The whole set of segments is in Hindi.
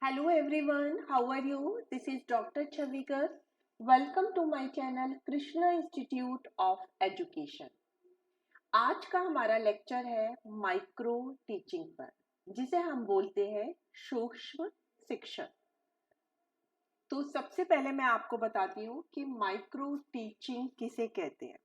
Hello everyone, how are you? This is Dr. Chavikar. Welcome to my channel Krishna Institute of Education. आज का हमारा लेक्चर है माइक्रो टीचिंग पर, जिसे हम बोलते हैं सूक्ष्म शिक्षण। तो सबसे पहले मैं आपको बताती हूँ कि माइक्रो टीचिंग किसे कहते हैं।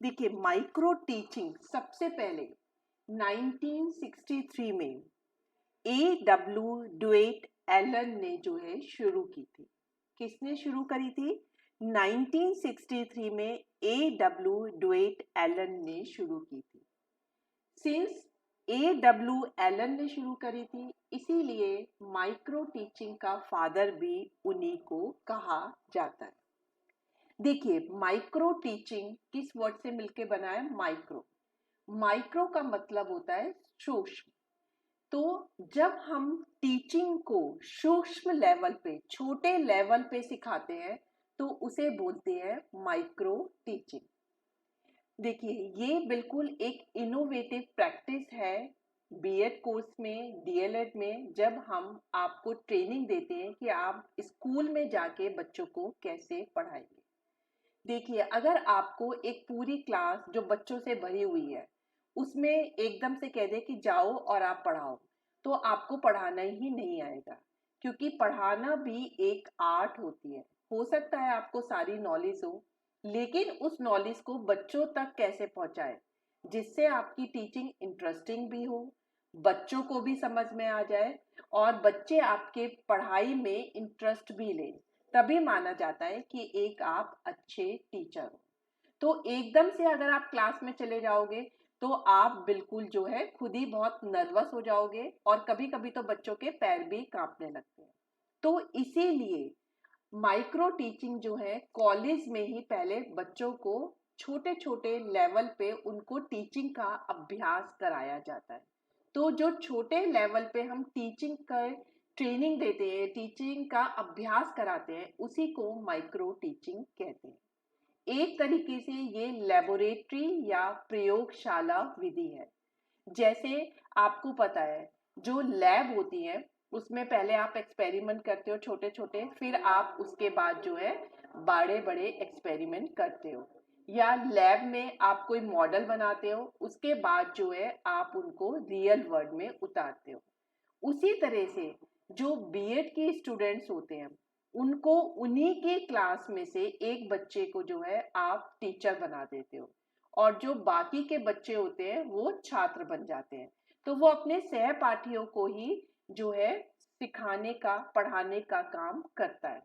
देखिए, माइक्रो टीचिंग सबसे पहले 1963 में A.W. ड्वेट एलन ने जो है शुरू की थी। किसने शुरू करी थी? 1963 में A.W. ड्वेट एलन ने शुरू की थी। Since A.W. एलन ने शुरू करी थी, इसीलिए माइक्रो टीचिंग का फादर भी उन्हीं को कहा जाता है। देखिए, माइक्रो टीचिंग किस वर्ड से मिलके बना है? माइक्रो। माइक्रो का मतलब होता है सूक्ष्म। तो जब हम टीचिंग को सूक्ष्म लेवल पे, छोटे लेवल पे सिखाते हैं, तो उसे बोलते हैं माइक्रो टीचिंग। देखिए, ये बिल्कुल एक इनोवेटिव प्रैक्टिस है बीएड कोर्स में, डीएलएड में, जब हम आपको ट्रेनिंग देते हैं कि आप स्कूल में जाके बच्चों को कैसे पढ़ाएंगे। देखिए, अगर आपको एक पूरी क्लास जो बच्चों से भरी हुई है, उसमें एकदम से कह दे कि जाओ और आप पढ़ाओ, तो आपको पढ़ाना ही नहीं आएगा, क्योंकि पढ़ाना भी एक आर्ट होती है। हो सकता है आपको सारी नॉलेज हो, लेकिन उस नॉलेज को बच्चों तक कैसे पहुंचाए जिससे आपकी टीचिंग इंटरेस्टिंग भी हो, बच्चों को भी समझ में आ जाए और बच्चे आपके पढ़ाई में इंटरेस्ट भी लें, तभी माना जाता है कि एक आप अच्छे टीचर हो। तो एकदम से अगर आप क्लास में चले जाओगे तो आप बिल्कुल जो है खुद ही बहुत नर्वस हो जाओगे और कभी कभी तो बच्चों के पैर भी कांपने लगते हैं। तो इसीलिए माइक्रो टीचिंग जो है कॉलेज में ही पहले बच्चों को छोटे छोटे लेवल पे उनको टीचिंग का अभ्यास कराया जाता है। तो जो छोटे लेवल पे हम टीचिंग का ट्रेनिंग देते हैं, टीचिंग का अभ्यास कराते हैं, उसी को माइक्रो टीचिंग कहते हैं। एक तरीके से ये लेबोरेटरी या प्रयोगशाला विधि है। जैसे आपको पता है, जो लैब होती है उसमें पहले आप एक्सपेरिमेंट करते हो छोटे छोटे, फिर आप उसके बाद जो है बड़े बड़े एक्सपेरिमेंट करते हो, या लैब में आप कोई मॉडल बनाते हो, उसके बाद जो है आप उनको रियल वर्ल्ड में उतारते हो। उसी तरह से जो बीएड के स्टूडेंट्स होते हैं, उनको उन्हीं के क्लास में से एक बच्चे को जो है आप टीचर बना देते हो, और जो बाकी के बच्चे होते हैं वो छात्र बन जाते हैं। तो वो अपने सहपाठियों को ही जो है सिखाने का, पढ़ाने का काम करता है।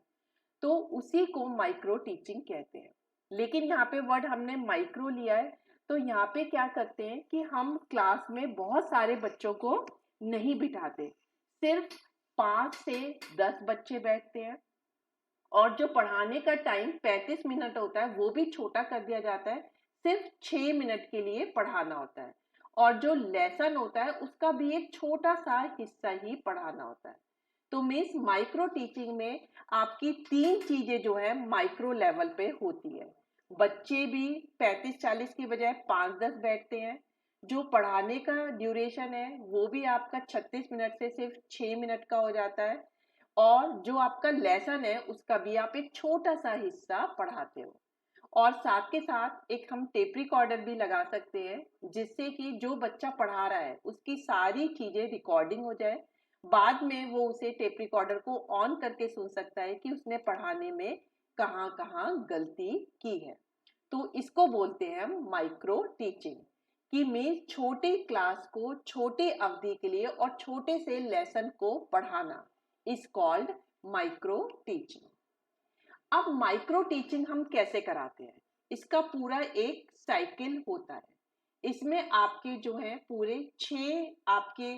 तो उसी को माइक्रो टीचिंग कहते हैं। लेकिन यहाँ पे वर्ड हमने माइक्रो लिया है, तो यहाँ पे क्या करते हैं कि हम क्लास में बहुत सारे बच्चों को नहीं बिठाते, सिर्फ 5 से 10 बच्चे बैठते हैं, और जो पढ़ाने का टाइम 35 मिनट होता है वो भी छोटा कर दिया जाता है, सिर्फ 6 मिनट के लिए पढ़ाना होता है, और जो लेसन होता है उसका भी एक छोटा सा हिस्सा ही पढ़ाना होता है। तो मीन्स माइक्रो ड्यूरेशन में आपकी 3 चीजें जो है माइक्रो लेवल पे होती है। बच्चे भी 35-40 की बजाय 5-10 बैठते हैं, जो पढ़ाने का ड्यूरेशन है वो भी आपका 36 मिनट से सिर्फ 6 मिनट का हो जाता है, और जो आपका लेसन है उसका भी आप एक छोटा सा हिस्सा पढ़ाते हो। और साथ के साथ एक हम टेप रिकॉर्डर भी लगा सकते हैं, जिससे कि जो बच्चा पढ़ा रहा है उसकी सारी चीजें रिकॉर्डिंग हो जाए, बाद में वो उसे टेप रिकॉर्डर को ऑन करके सुन सकता है कि उसने पढ़ाने में कहाँ कहाँ गलती की है। तो इसको बोलते हैं हम माइक्रो टीचिंग, कि मीन छोटी क्लास को छोटी अवधि के लिए और छोटे से लेसन को पढ़ाना इज कॉल्ड माइक्रो टीचिंग। अब माइक्रो टीचिंग हम कैसे कराते हैं? इसका पूरा एक साइकिल होता है। इसमें आपके जो है पूरे 6 आपके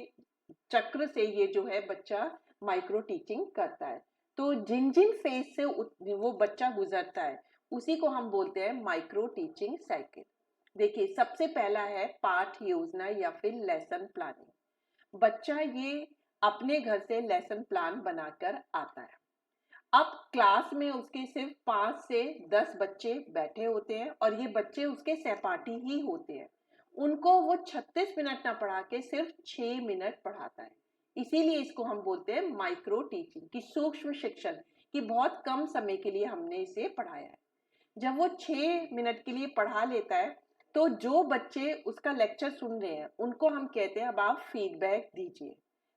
चक्र से ये जो है बच्चा माइक्रो टीचिंग करता है। तो जिन जिन फेज से वो बच्चा गुजरता है उसी को हम बोलते हैं माइक्रो टीचिंग साइकिल। देखिए, सबसे पहला है पाठ योजना या फिर लेसन प्लानिंग। बच्चा ये अपने घर से लेसन प्लान बनाकर आता है। अब क्लास में उसके सिर्फ 5 से 10 बच्चे बैठे होते हैं, और ये बच्चे उसके सहपाठी ही होते हैं। उनको वो 36 मिनट ना पढ़ा के सिर्फ 6 मिनट पढ़ाता है। इसीलिए इसको हम बोलते हैं माइक्रो टीचिंग, की सूक्ष्म शिक्षण, कि बहुत कम समय के लिए हमने इसे पढ़ाया है। जब वो 6 मिनट के लिए पढ़ा लेता है तो जो बच्चे उसका लेक्चर सुन रहे हैं उनको हम कहते हैं अब आप फीडबैक दीजिए।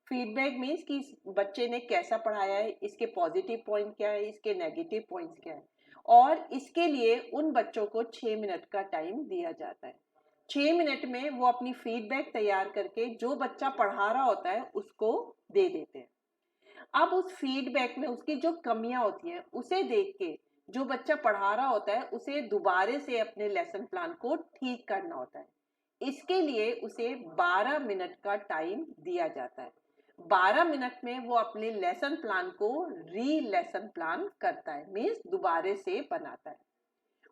फीडबैक मीन्स कि इस बच्चे ने कैसा पढ़ाया है, इसके पॉजिटिव पॉइंट क्या है, इसके नेगेटिव पॉइंट्स क्या है, और इसके लिए उन बच्चों को 6 मिनट का टाइम दिया जाता है। 6 मिनट में वो अपनी फीडबैक तैयार करके जो बच्चा पढ़ा रहा होता है उसको दे देते हैं। अब उस फीडबैक में उसकी जो कमियां होती हैं उसे देख के जो बच्चा पढ़ा रहा होता है उसे दोबारे से अपने लेसन प्लान को ठीक करना होता है। इसके लिए उसे 12 मिनट का टाइम दिया जाता है। 12 मिनट में वो अपने लेसन प्लान को री लेसन प्लान करता है, मीन्स दोबारे से बनाता है।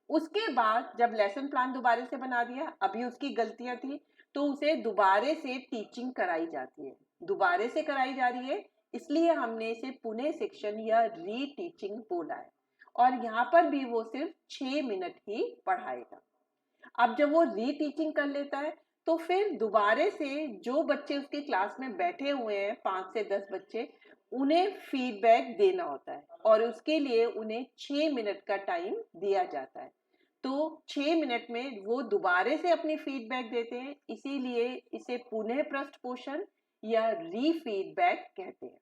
उसके बाद जब लेसन प्लान दोबारे से बना दिया, अभी उसकी गलतियां थी तो उसे दोबारे से टीचिंग कराई जाती है। दोबारे से कराई जा रही है इसलिए हमने इसे पुनः शिक्षण या री टीचिंग बोला है, और यहाँ पर भी वो सिर्फ 6 मिनट ही पढ़ाएगा। अब जब वो री टीचिंग कर लेता है तो फिर दोबारे से जो बच्चे उसके क्लास में बैठे हुए हैं 5 से 10 बच्चे, उन्हें फीडबैक देना होता है और उसके लिए उन्हें 6 मिनट का टाइम दिया जाता है। तो 6 मिनट में वो दोबारे से अपनी फीडबैक देते हैं, इसीलिए इसे पुनः पृष्ठ पोषण या री फीडबैक कहते हैं।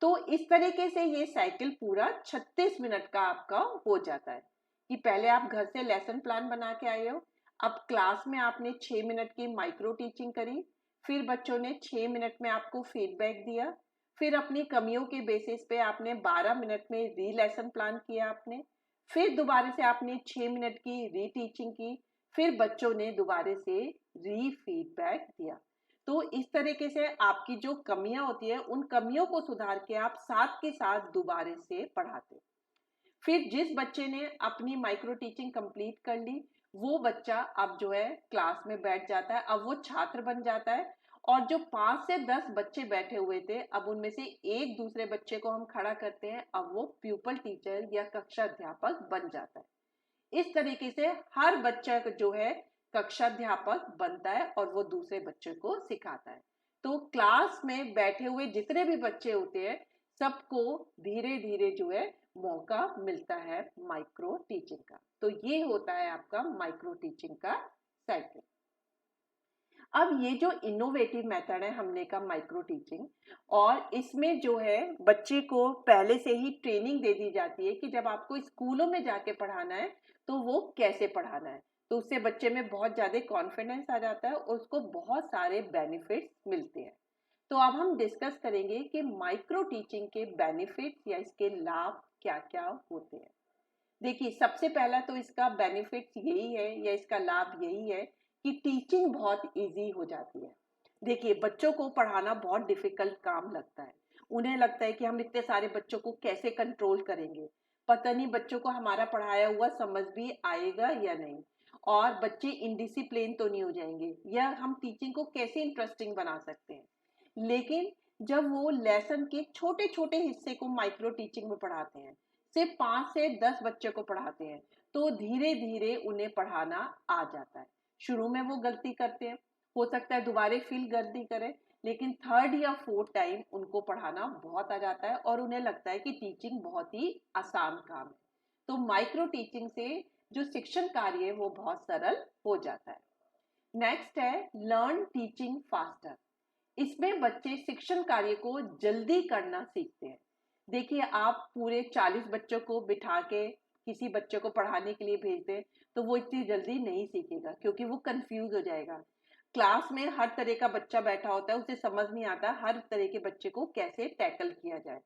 तो इस तरीके से ये साइकिल पूरा 36 मिनट का आपका हो जाता है कि पहले आप घर से लेसन प्लान बना के आए हो, अब क्लास में आपने 6 मिनट की माइक्रो टीचिंग करी, फिर बच्चों ने 6 मिनट में आपको फीडबैक दिया, फिर अपनी कमियों के बेसिस पे आपने 12 मिनट में री लेसन प्लान किया आपने, फिर दोबारा से आपने 6 मिनट की री टीचिंग की, फिर बच्चों ने दोबारा से री फीडबैक दिया। तो इस तरीके से आपकी जो कमियां होती है उन कमियों को सुधार के आप साथ के साथ दोबारा से पढ़ाते। फिर जिस बच्चे ने अपनी माइक्रो टीचिंग कंप्लीट कर ली वो बच्चा अब जो है क्लास में बैठ जाता है, अब वो छात्र बन जाता है, और जो 5 से 10 बच्चे बैठे हुए थे अब उनमें से एक दूसरे बच्चे को हम खड़ा करते हैं, अब वो प्यूपल टीचर या कक्षा अध्यापक बन जाता है। इस तरीके से हर बच्चा जो है कक्षाध्यापक बनता है और वो दूसरे बच्चे को सिखाता है। तो क्लास में बैठे हुए जितने भी बच्चे होते हैं सबको धीरे धीरे जो है मौका मिलता है माइक्रो टीचिंग का। तो ये होता है आपका माइक्रो टीचिंग का साइकिल। अब ये जो इनोवेटिव मेथड है हमने का माइक्रो टीचिंग, और इसमें जो है बच्चे को पहले से ही ट्रेनिंग दे दी जाती है कि जब आपको स्कूलों में जाके पढ़ाना है तो वो कैसे पढ़ाना है, तो उससे बच्चे में बहुत ज्यादा कॉन्फिडेंस आ जाता है और उसको बहुत सारे बेनिफिट्स मिलते हैं। तो अब हम डिस्कस करेंगे कि माइक्रो टीचिंग के बेनिफिट्स या इसके लाभ क्या क्या होते हैं। देखिए सबसे पहला तो इसका बेनिफिट यही है या इसका लाभ यही है कि टीचिंग बहुत इजी हो जाती है। देखिए बच्चों को पढ़ाना बहुत डिफिकल्ट काम लगता है, उन्हें लगता है कि हम इतने सारे बच्चों को कैसे कंट्रोल करेंगे, पता नहीं बच्चों को हमारा पढ़ाया हुआ समझ भी आएगा या नहीं, और बच्चे इनडिसिप्लिन तो नहीं हो जाएंगे, या हम टीचिंग को कैसे इंटरेस्टिंग बना सकते हैं। लेकिन जब वो लेसन के छोटे छोटे हिस्से को माइक्रो टीचिंग में पढ़ाते हैं, सिर्फ 5 से 10 बच्चे को पढ़ाते हैं, तो धीरे धीरे उन्हें पढ़ाना आ जाता है। शुरू में वो गलती करते हैं, हो सकता है दोबारा फिर गलती करें, लेकिन थर्ड या फोर्थ टाइम उनको पढ़ाना बहुत आ जाता है और उन्हें लगता है कि टीचिंग बहुत ही आसान काम है। तो माइक्रो टीचिंग से जो शिक्षण कार्य है वो बहुत सरल हो जाता है। नेक्स्ट है लर्न टीचिंग फास्टर। इसमें बच्चे शिक्षण कार्य को जल्दी करना सीखते हैं। देखिए आप पूरे 40 बच्चों को बिठा के किसी बच्चे को पढ़ाने के लिए भेज दें तो वो इतनी जल्दी नहीं सीखेगा क्योंकि वो कंफ्यूज हो जाएगा। क्लास में हर तरह का बच्चा बैठा होता है, उसे समझ नहीं आता हर तरह के बच्चे को कैसे टैकल किया जाए।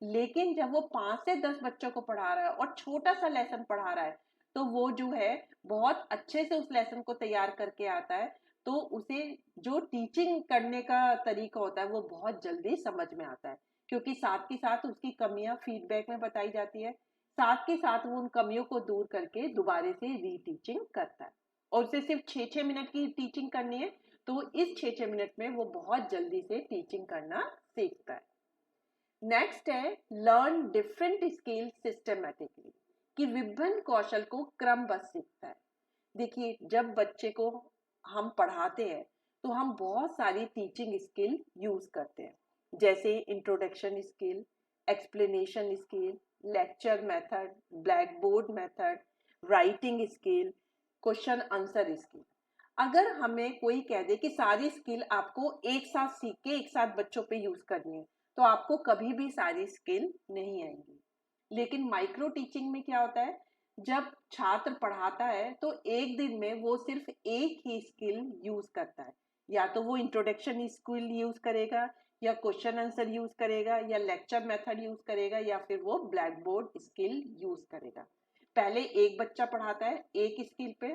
लेकिन जब वो 5 से 10 बच्चों को पढ़ा रहा है और छोटा सा लेसन पढ़ा रहा है तो वो जो है बहुत अच्छे से उस लेसन को तैयार करके आता है, तो उसे जो टीचिंग करने का तरीका होता है वो बहुत जल्दी समझ में आता है, क्योंकि साथ के साथ उसकी कमियां फीडबैक में बताई जाती है, साथ के साथ वो उन कमियों को दूर करके दोबारा से रीटीचिंग करता है। और उसे सिर्फ 6-6 मिनट की टीचिंग करनी है तो इस 6-6 मिनट में वो बहुत जल्दी से टीचिंग करना सीखता है। नेक्स्ट है लर्न डिफरेंट स्किल सिस्टमेटिकली, कि विभिन्न कौशल को क्रमबद्ध सीखता है। देखिए जब बच्चे को हम पढ़ाते हैं तो हम बहुत सारी टीचिंग स्किल यूज करते हैं, जैसे introduction skill, explanation skill, lecture method, black board method, writing skill, question answer skill. अगर हमें कोई कह दे कि सारी स्किल आपको एक साथ सीख के एक साथ बच्चों पे यूज करनी है, तो आपको कभी भी सारी स्किल नहीं आएंगी। लेकिन माइक्रो टीचिंग में क्या होता है, जब छात्र पढ़ाता है तो एक दिन में वो सिर्फ एक ही स्किल यूज करता है। या तो वो इंट्रोडक्शन स्किल यूज करेगा, या क्वेश्चन आंसर यूज करेगा, या लेक्चर मेथड यूज करेगा, या फिर वो ब्लैक बोर्ड स्किल यूज करेगा। पहले एक बच्चा पढ़ाता है एक स्किल पे,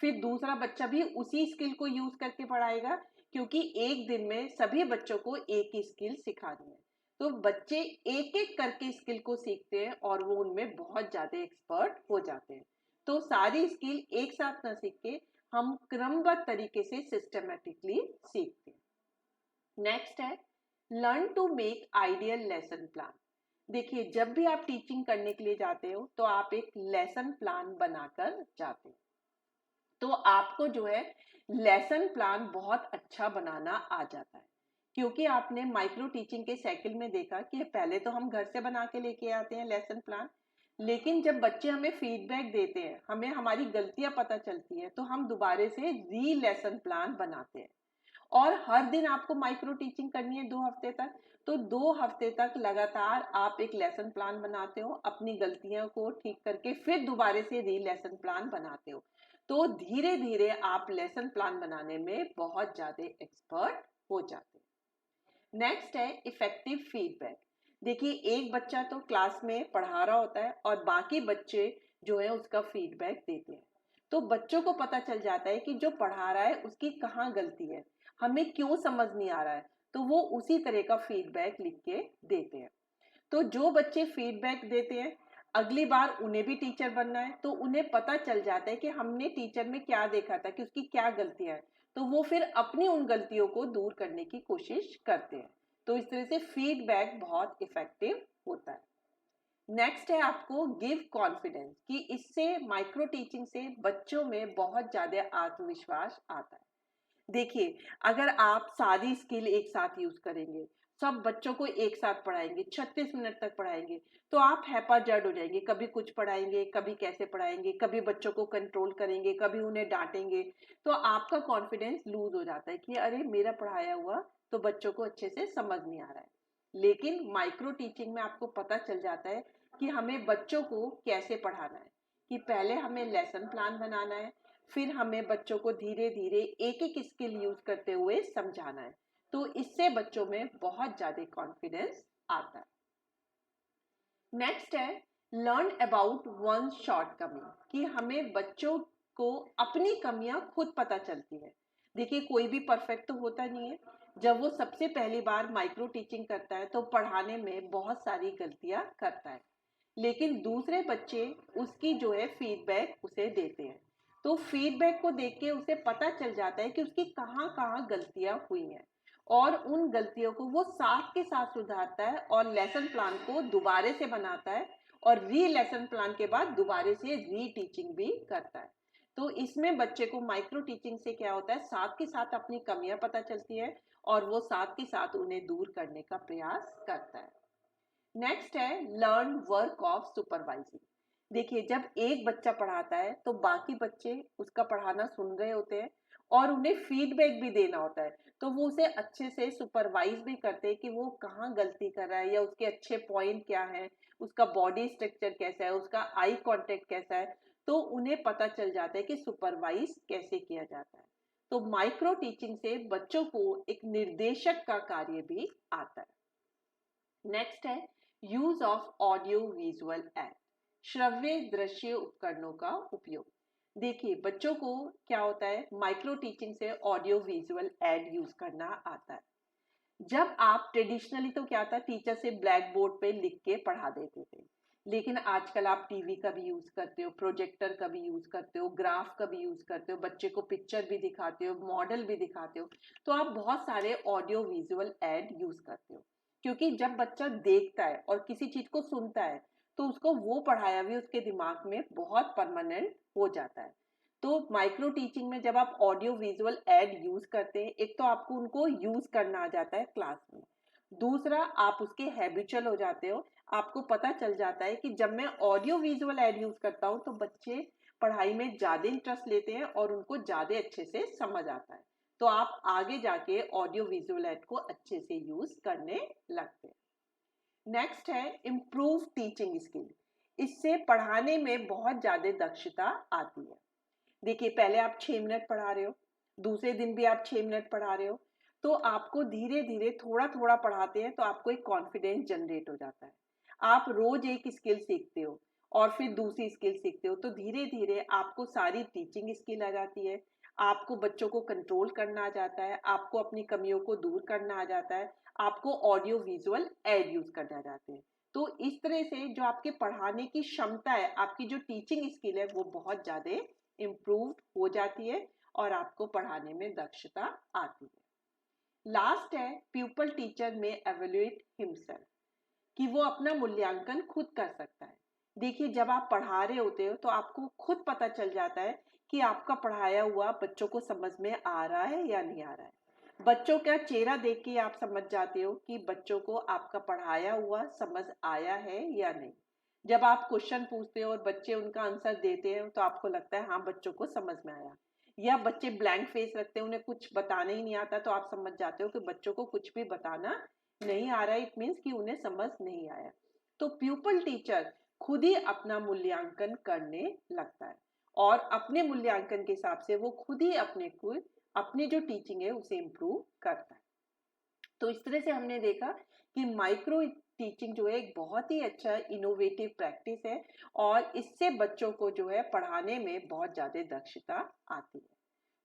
फिर दूसरा बच्चा भी उसी स्किल को यूज करके पढ़ाएगा, क्योंकि एक दिन में सभी बच्चों को एक ही स्किल सिखानी है। तो बच्चे एक एक करके स्किल को सीखते हैं और वो उनमें बहुत ज्यादा एक्सपर्ट हो जाते हैं। तो सारी स्किल एक साथ ना सीख के हम क्रमबद्ध तरीके से सिस्टमेटिकली सीखते हैं। नेक्स्ट है learn to make ideal lesson plan. देखिए, जब भी आप टीचिंग करने के लिए जाते हो तो आप एक लेसन प्लान बनाकर जाते हो। तो आपको जो है लेसन प्लान बहुत अच्छा बनाना आ जाता है, क्योंकि आपने माइक्रो टीचिंग के साइकिल में देखा कि पहले तो हम घर से बना के लेके आते हैं लेसन प्लान, लेकिन जब बच्चे हमें फीडबैक देते हैं, हमें हमारी गलतियां पता चलती हैं, तो हम दोबारा से री लेसन प्लान बनाते हैं। और हर दिन आपको माइक्रो टीचिंग करनी है 2 हफ्ते तक, तो 2 हफ्ते तक लगातार आप एक लेसन प्लान बनाते हो, अपनी गलतियों को ठीक करके फिर दोबारा से री लेसन प्लान बनाते हो। तो धीरे धीरे आप लेसन प्लान बनाने में बहुत ज्यादा एक्सपर्ट हो जाते हैं। नेक्स्ट है इफेक्टिव फीडबैक। देखिए, एक बच्चा तो क्लास में पढ़ा रहा होता है और बाकी बच्चे जो है उसका फीडबैक देते हैं। तो बच्चों को पता चल जाता है कि जो पढ़ा रहा है उसकी कहाँ गलती है, हमें क्यों समझ नहीं आ रहा है, तो वो उसी तरह का फीडबैक लिख के देते हैं। तो जो बच्चे फीडबैक देते हैं, अगली बार उन्हें भी टीचर बनना है, तो उन्हें पता चल जाता है कि हमने टीचर में क्या देखा था, कि उसकी क्या गलतियां हैं, तो वो फिर अपनी उन गलतियों को दूर करने की कोशिश करते हैं। तो इस तरह से फीडबैक बहुत इफेक्टिव होता है। नेक्स्ट है आपको गिव कॉन्फिडेंस, कि इससे माइक्रो टीचिंग से बच्चों में बहुत ज्यादा आत्मविश्वास आता है। देखिए, अगर आप सारी स्किल एक साथ यूज करेंगे, सब बच्चों को एक साथ पढ़ाएंगे, 36 मिनट तक पढ़ाएंगे, तो आप हैपाजर्ड हो जाएंगे। कभी कुछ पढ़ाएंगे, कभी कैसे पढ़ाएंगे, कभी बच्चों को कंट्रोल करेंगे, कभी उन्हें डांटेंगे, तो आपका कॉन्फिडेंस लूज हो जाता है कि अरे मेरा पढ़ाया हुआ तो बच्चों को अच्छे से समझ नहीं आ रहा है। लेकिन माइक्रो टीचिंग में आपको पता चल जाता है कि हमें बच्चों को कैसे पढ़ाना है, कि पहले हमें लेसन प्लान बनाना है, फिर हमें बच्चों को धीरे धीरे एक एक स्किल यूज करते हुए समझाना है। तो इससे बच्चों में बहुत ज्यादा कॉन्फिडेंस आता है। नेक्स्ट है लर्न अबाउट वन शॉर्टकमिंग, कि हमें बच्चों को अपनी कमियां खुद पता चलती है। देखिए, कोई भी परफेक्ट तो होता नहीं है। जब वो सबसे पहली बार माइक्रो टीचिंग करता है तो पढ़ाने में बहुत सारी गलतियां करता है, लेकिन दूसरे बच्चे उसकी जो है फीडबैक उसे देते हैं। तो फीडबैक को देख के उसे पता चल जाता है कि उसकी कहाँ कहाँ गलतियां हुई हैं, और उन गलतियों को वो साथ के साथ सुधारता है और लेसन प्लान को दोबारे से बनाता है, और री लेसन प्लान के बाद दोबारे से री टीचिंग भी करता है। तो इसमें बच्चे को माइक्रो टीचिंग से क्या होता है, साथ के साथ अपनी कमियां पता चलती है और वो साथ के साथ उन्हें दूर करने का प्रयास करता है। नेक्स्ट है लर्न वर्क ऑफ सुपरवाइजिंग। देखिए, जब एक बच्चा पढ़ाता है तो बाकी बच्चे उसका पढ़ाना सुन रहे होते हैं और उन्हें फीडबैक भी देना होता है, तो वो उसे अच्छे से सुपरवाइज भी करते हैं कि वो कहाँ गलती कर रहा है, या उसके अच्छे पॉइंट क्या है, उसका बॉडी स्ट्रक्चर कैसा है, उसका आई कांटेक्ट कैसा है। तो उन्हें पता चल जाता है कि सुपरवाइज कैसे किया जाता है। तो माइक्रो टीचिंग से बच्चों को एक निर्देशक का कार्य भी आता है। नेक्स्ट है use of audio visual add, श्रव्य दृश्य उपकरणों का उपयोग। देखिए, बच्चों को क्या होता है, माइक्रो टीचिंग से ऑडियो विजुअल ऐड यूज करना आता है। जब आप ट्रेडिशनली तो क्या था, टीचर से ब्लैक बोर्ड पे लिख के पढ़ा देते थे, लेकिन आजकल आप टीवी का भी यूज करते हो, प्रोजेक्टर का भी यूज करते हो, ग्राफ का भी यूज करते हो, बच्चे को पिक्चर भी दिखाते हो, मॉडल भी दिखाते हो। तो आप बहुत सारे ऑडियो विजुअल ऐड यूज करते हो, क्योंकि जब बच्चा देखता है और किसी चीज को सुनता है तो उसको वो पढ़ाया भी उसके दिमाग में बहुत परमानेंट हो जाता है। तो माइक्रो टीचिंग में जब आप ऑडियो विजुअल ऐड यूज करते हैं, एक तो आपको उनको यूज करना आ जाता है क्लास में, दूसरा, आप उसके हैबिचुअल हो जाते हो, आपको पता चल जाता है कि जब मैं ऑडियो विजुअल ऐड यूज करता हूँ तो बच्चे पढ़ाई में ज्यादा इंटरेस्ट लेते हैं और उनको ज्यादा अच्छे से समझ आता है, तो आप आगे जाके ऑडियो विजुअल ऐड को अच्छे से यूज करने लगते हैं। नेक्स्ट है इम्प्रूव टीचिंग स्किल। इससे पढ़ाने में बहुत ज्यादा दक्षता आती है। देखिए, पहले आप 6 मिनट पढ़ा रहे हो, दूसरे दिन भी आप 6 मिनट पढ़ा रहे हो, तो आपको धीरे धीरे थोड़ा थोड़ा पढ़ाते हैं तो आपको एक कॉन्फिडेंस जनरेट हो जाता है। आप रोज एक स्किल सीखते हो और फिर दूसरी स्किल सीखते हो, तो धीरे धीरे आपको सारी टीचिंग स्किल आ जाती है, आपको बच्चों को कंट्रोल करना आ जाता है, आपको अपनी कमियों को दूर करना आ जाता है, आपको ऑडियो विजुअल ऐड यूज करना आ जाते हैं। तो इस तरह से जो आपके पढ़ाने की क्षमता है, आपकी जो टीचिंग स्किल है, वो बहुत ज्यादा इम्प्रूव हो जाती है और आपको पढ़ाने में दक्षता आती है। लास्ट है प्यूपल टीचर में एवेल्युएट हिमसेल्फ, कि वो अपना मूल्यांकन खुद कर सकता है। देखिए, जब आप पढ़ा रहे होते हो तो आपको खुद पता चल जाता है कि आपका पढ़ाया हुआ बच्चों को समझ में आ रहा है या नहीं आ रहा है। बच्चों का चेहरा देख के आप समझ जाते हो कि बच्चों को आपका पढ़ाया हुआ समझ आया है या नहीं। जब आप क्वेश्चन पूछते हो और बच्चे उनका आंसर देते हैं तो आपको लगता है हाँ, बच्चों को समझ में आया। या बच्चे ब्लैंक फेस रखते हैं, उन्हें कुछ बताने ही नहीं आता, तो आप समझ जाते हो कि बच्चों को कुछ भी बताना नहीं आ रहा है, इट मीन्स कि उन्हें समझ नहीं आया। तो प्यूपल टीचर खुद ही अपना मूल्यांकन करने लगता है और अपने मूल्यांकन के हिसाब से वो खुद ही अपनी जो टीचिंग है उसे इम्प्रूव करता है। तो इस तरह से हमने देखा कि माइक्रो टीचिंग जो है एक बहुत ही अच्छा इनोवेटिव प्रैक्टिस है और इससे बच्चों को जो है पढ़ाने में बहुत ज्यादा दक्षता आती है।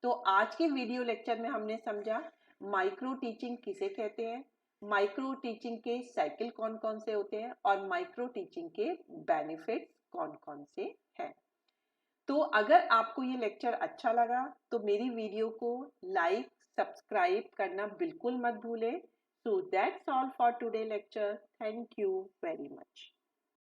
तो आज के वीडियो लेक्चर में हमने समझा माइक्रो टीचिंग किसे कहते हैं, माइक्रो टीचिंग के साइकिल कौन कौन से होते हैं और माइक्रो टीचिंग के बेनिफिट्स कौन कौन से हैं। तो अगर आपको ये लेक्चर अच्छा लगा तो मेरी वीडियो को लाइक सब्सक्राइब करना बिल्कुल मत भूलें। So that's all for today lecture. Thank you very much.